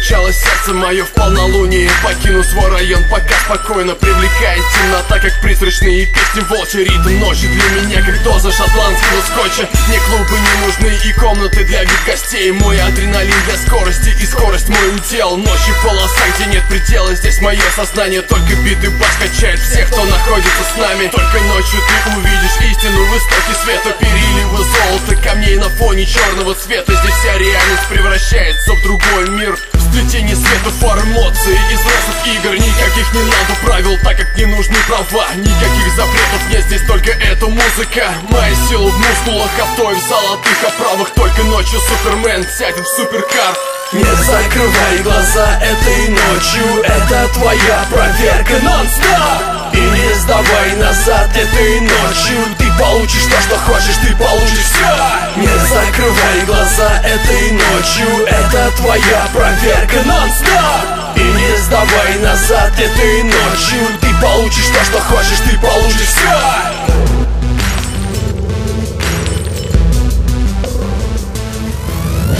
Скончалось сердце мое в полнолуние. Покину свой район, пока спокойно привлекает темнота, как призрачные песни, волчий ритм ночи. Для меня как доза шотландского скотча. Мне клубы не нужны и комнаты для вип-гостей. Мой адреналин для скорости и скорость мой удел. Ночи полоса, где нет предела, здесь мое сознание. Только бит и бас качает всех, кто находится с нами. Только ночью ты увидишь истину в истоке света. Переливы золота, камней на фоне черного цвета. Здесь вся реальность превращается в другой мир. В сплетении света фар эмоций из взрослых игр. Никаких не надо правил, так как не нужны права. Никаких запретов нет, здесь только эта музыка. Моя сила в мускулах, авто и в золотых оправах. Только ночью Супермен сядет в суперкар. Не закрывай глаза этой ночью, это твоя проверка нон-стоп. И не сдавай назад этой ночью, ты получишь то, что хочешь, ты получишь все. Не закрывай глаза этой ночью, это твоя проверка нон-стоп. И не сдавай назад этой ночью, ты получишь то, что хочешь, ты получишь все.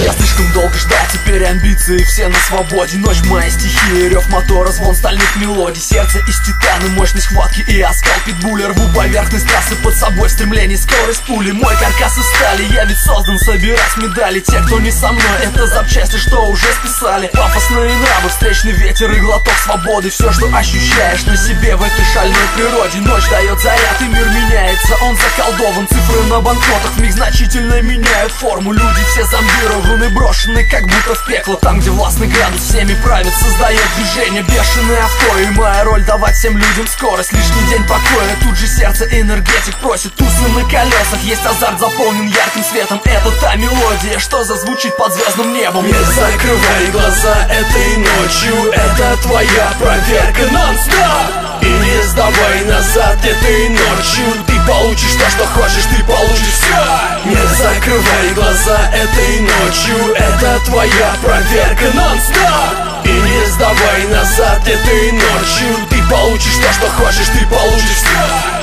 Я слишком долго ждал, теперь амбиции все на свободе. Ночь моя стихия, рев мотора, звон стальных мелодий. Сердце из титана, мощность хватки и оскал питбуля. Рву поверхность трассы под собой в стремлении, скорость пули. Мой каркас из стали, я ведь создан собирать медали. Те, кто не со мной, это запчасти, что уже списали. Пафосные нравы, встречный ветер и глоток свободы. Все, что ощущаешь на себе в этой шальной природе. Ночь дает заряд и мир меняется, он заколдован. Цифры на банкнотах вмиг значительно меняют форму. Люди все зомбированы, брошены как будто в пекло. Там, где властный градус всеми правит, создает движение бешеное авто. И моя роль давать всем людям скорость. Лишний день покоя, тут же сердце энергетик просит. Тусы на колесах, есть азарт, заполнен ярким светом. Это та мелодия, что зазвучит под звездным небом. Не закрывай глаза этой ночью, это твоя проверка нон-стоп. И не сдавай назад этой ночью, ты получишь то, что хочешь, ты получишь все. Не закрывай глаза этой ночью, это твоя проверка нон-стоп. И не сдавай назад этой ночью, ты получишь то, что хочешь, ты получишь все.